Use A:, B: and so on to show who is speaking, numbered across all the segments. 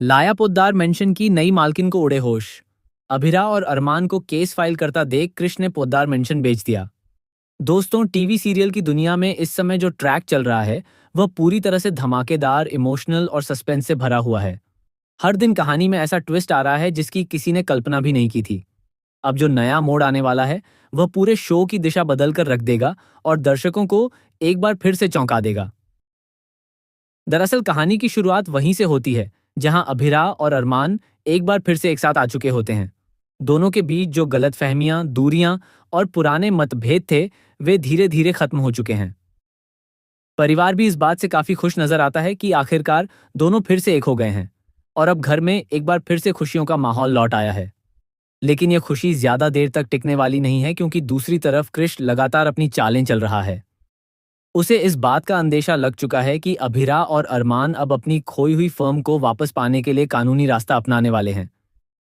A: लाया पोद्दार मेंशन की नई मालकिन को उड़े होश। अभिरा और अरमान को केस फाइल करता देख कृष्ण ने पोद्दार मेंशन बेच दिया। दोस्तों, टीवी सीरियल की दुनिया में इस समय जो ट्रैक चल रहा है वह पूरी तरह से धमाकेदार, इमोशनल और सस्पेंस से भरा हुआ है। हर दिन कहानी में ऐसा ट्विस्ट आ रहा है जिसकी किसी ने कल्पना भी नहीं की थी। अब जो नया मोड़ आने वाला है वह पूरे शो की दिशा बदल कर रख देगा और दर्शकों को एक बार फिर से चौंका देगा। दरअसल कहानी की शुरुआत वहीं से होती है जहां अभिरा और अरमान एक बार फिर से एक साथ आ चुके होते हैं। दोनों के बीच जो गलतफहमियां, दूरियां और पुराने मतभेद थे वे धीरे धीरे खत्म हो चुके हैं। परिवार भी इस बात से काफी खुश नजर आता है कि आखिरकार दोनों फिर से एक हो गए हैं और अब घर में एक बार फिर से खुशियों का माहौल लौट आया है। लेकिन यह खुशी ज्यादा देर तक टिकने वाली नहीं है, क्योंकि दूसरी तरफ कृष्ण लगातार अपनी चालें चल रहा है। उसे इस बात का अंदेशा लग चुका है कि अभिरा और अरमान अब अपनी खोई हुई फर्म को वापस पाने के लिए कानूनी रास्ता अपनाने वाले हैं।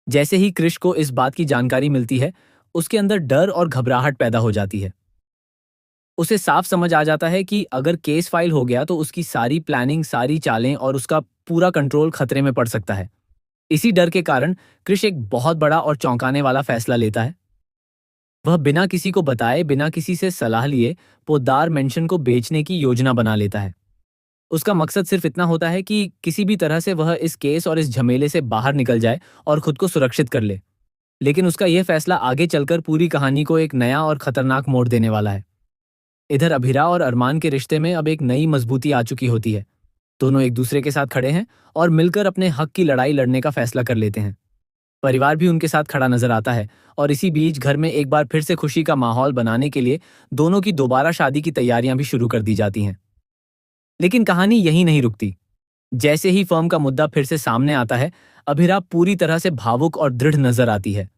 A: जैसे ही कृष को इस बात की जानकारी मिलती है, उसके अंदर डर और घबराहट पैदा हो जाती है। उसे साफ समझ आ जाता है कि अगर केस फाइल हो गया तो उसकी सारी प्लानिंग, सारी चालें और उसका पूरा कंट्रोल खतरे में पड़ सकता है। इसी डर के कारण कृष एक बहुत बड़ा और चौंकाने वाला फैसला लेता है। वह बिना किसी को बताए, बिना किसी से सलाह लिए पोद्दार मेंशन को बेचने की योजना बना लेता है। उसका मकसद सिर्फ इतना होता है कि किसी भी तरह से वह इस केस और इस झमेले से बाहर निकल जाए और खुद को सुरक्षित कर ले। लेकिन उसका यह फैसला आगे चलकर पूरी कहानी को एक नया और खतरनाक मोड़ देने वाला है। इधर अभिरा और अरमान के रिश्ते में अब एक नई मजबूती आ चुकी होती है। दोनों एक दूसरे के साथ खड़े हैं और मिलकर अपने हक की लड़ाई लड़ने का फैसला कर लेते हैं। परिवार भी उनके साथ खड़ा नजर आता है और इसी बीच घर में एक बार फिर से खुशी का माहौल बनाने के लिए दोनों की दोबारा शादी की तैयारियां भी शुरू कर दी जाती हैं। लेकिन कहानी यहीं नहीं रुकती। जैसे ही फर्म का मुद्दा फिर से सामने आता है, अभिरा पूरी तरह से भावुक और दृढ़ नजर आती है।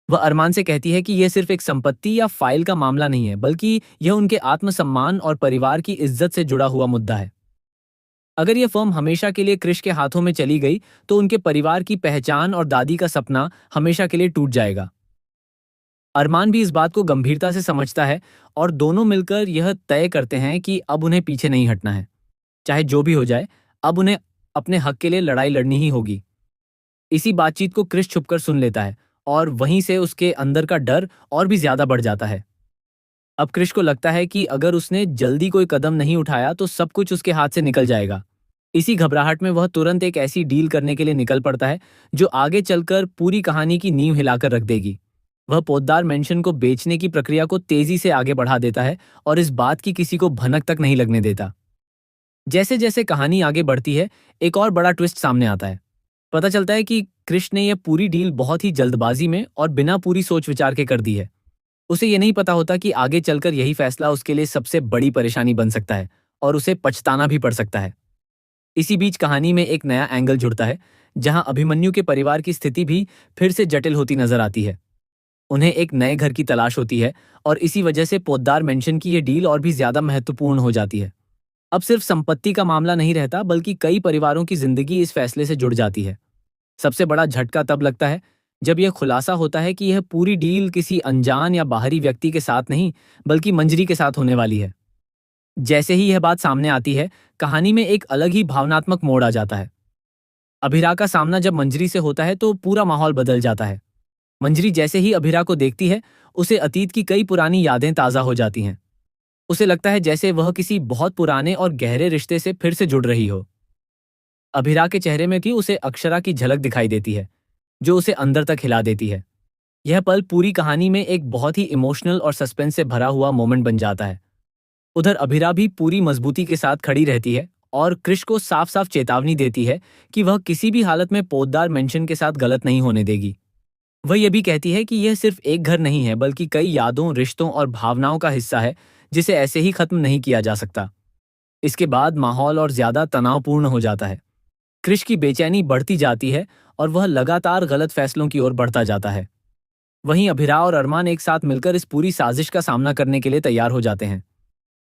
A: वह अरमान से कहती है कि यह सिर्फ एक संपत्ति या फाइल का मामला नहीं है, बल्कि यह उनके आत्मसम्मान और परिवार की इज्जत से जुड़ा हुआ मुद्दा है। अगर यह फर्म हमेशा के लिए कृष के हाथों में चली गई तो उनके परिवार की पहचान और दादी का सपना हमेशा के लिए टूट जाएगा। अरमान भी इस बात को गंभीरता से समझता है और दोनों मिलकर यह तय करते हैं कि अब उन्हें पीछे नहीं हटना है। चाहे जो भी हो जाए, अब उन्हें अपने हक के लिए लड़ाई लड़नी ही होगी। इसी बातचीत को कृष छुपकर सुन लेता है और वहीं से उसके अंदर का डर और भी ज्यादा बढ़ जाता है। अब कृष को लगता है कि अगर उसने जल्दी कोई कदम नहीं उठाया तो सब कुछ उसके हाथ से निकल जाएगा। इसी घबराहट में वह तुरंत एक ऐसी डील करने के लिए निकल पड़ता है जो आगे चलकर पूरी कहानी की नींव हिलाकर रख देगी। वह पोद्दार मेंशन को बेचने की प्रक्रिया को तेजी से आगे बढ़ा देता है और इस बात की किसी को भनक तक नहीं लगने देता। जैसे जैसे कहानी आगे बढ़ती है, एक और बड़ा ट्विस्ट सामने आता है। पता चलता है कि कृष्ण ने यह पूरी डील बहुत ही जल्दबाजी में और बिना पूरी सोच विचार के कर दी है। उसे ये नहीं पता होता कि आगे चलकर यही फैसला उसके लिए सबसे बड़ी परेशानी बन सकता है और उसे पछताना भी पड़ सकता है। इसी बीच कहानी में एक नया एंगल जुड़ता है, जहां अभिमन्यु के परिवार की स्थिति भी फिर से जटिल होती नजर आती है। उन्हें एक नए घर की तलाश होती है और इसी वजह से पोद्दार मेंशन की यह डील और भी ज्यादा महत्वपूर्ण हो जाती है। अब सिर्फ संपत्ति का मामला नहीं रहता, बल्कि कई परिवारों की जिंदगी इस फैसले से जुड़ जाती है। सबसे बड़ा झटका तब लगता है जब यह खुलासा होता है कि यह पूरी डील किसी अनजान या बाहरी व्यक्ति के साथ नहीं, बल्कि मंजरी के साथ होने वाली है। जैसे ही यह बात सामने आती है, कहानी में एक अलग ही भावनात्मक मोड़ आ जाता है। अभिरा का सामना जब मंजरी से होता है तो पूरा माहौल बदल जाता है। मंजरी जैसे ही अभिरा को देखती है, उसे अतीत की कई पुरानी यादें ताज़ा हो जाती हैं। उसे लगता है जैसे वह किसी बहुत पुराने और गहरे रिश्ते से फिर से जुड़ रही हो। अभिरा के चेहरे में भी उसे अक्षरा की झलक दिखाई देती है, जो उसे अंदर तक हिला देती है। यह पल पूरी कहानी में एक बहुत ही इमोशनल और सस्पेंस से भरा हुआ मोमेंट बन जाता है। उधर अभिरा भी पूरी मजबूती के साथ खड़ी रहती है और कृष को साफ साफ चेतावनी देती है कि वह किसी भी हालत में पोद्दार मेंशन के साथ गलत नहीं होने देगी। वह यह भी कहती है कि यह सिर्फ एक घर नहीं है, बल्कि कई यादों, रिश्तों और भावनाओं का हिस्सा है, जिसे ऐसे ही खत्म नहीं किया जा सकता। इसके बाद माहौल और ज्यादा तनावपूर्ण हो जाता है। कृष की बेचैनी बढ़ती जाती है और वह लगातार गलत फैसलों की ओर बढ़ता जाता है। वहीं अभिरा और अरमान एक साथ मिलकर इस पूरी साजिश का सामना करने के लिए तैयार हो जाते हैं।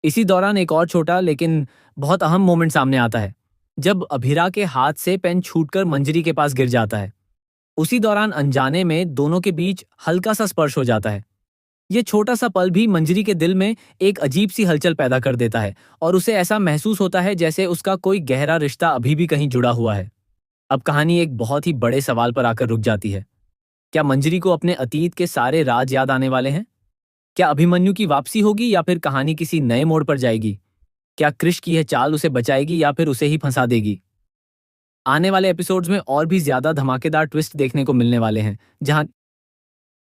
A: इसी दौरान एक और छोटा लेकिन बहुत अहम मोमेंट सामने आता है, जब अभिरा के हाथ से पेन छूटकर मंजरी के पास गिर जाता है। उसी दौरान अनजाने में दोनों के बीच हल्का सा स्पर्श हो जाता है। यह छोटा सा पल भी मंजरी के दिल में एक अजीब सी हलचल पैदा कर देता है और उसे ऐसा महसूस होता है जैसे उसका कोई गहरा रिश्ता अभी भी कहीं जुड़ा हुआ है। अब कहानी एक बहुत ही बड़े सवाल पर आकर रुक जाती है। क्या मंजरी को अपने अतीत के सारे राज याद आने वाले हैं? क्या अभिमन्यु की वापसी होगी या फिर कहानी किसी नए मोड़ पर जाएगी? क्या कृष की यह चाल उसे बचाएगी या फिर उसे ही फंसा देगी? आने वाले एपिसोड्स में और भी ज्यादा धमाकेदार ट्विस्ट देखने को मिलने वाले हैं, जहां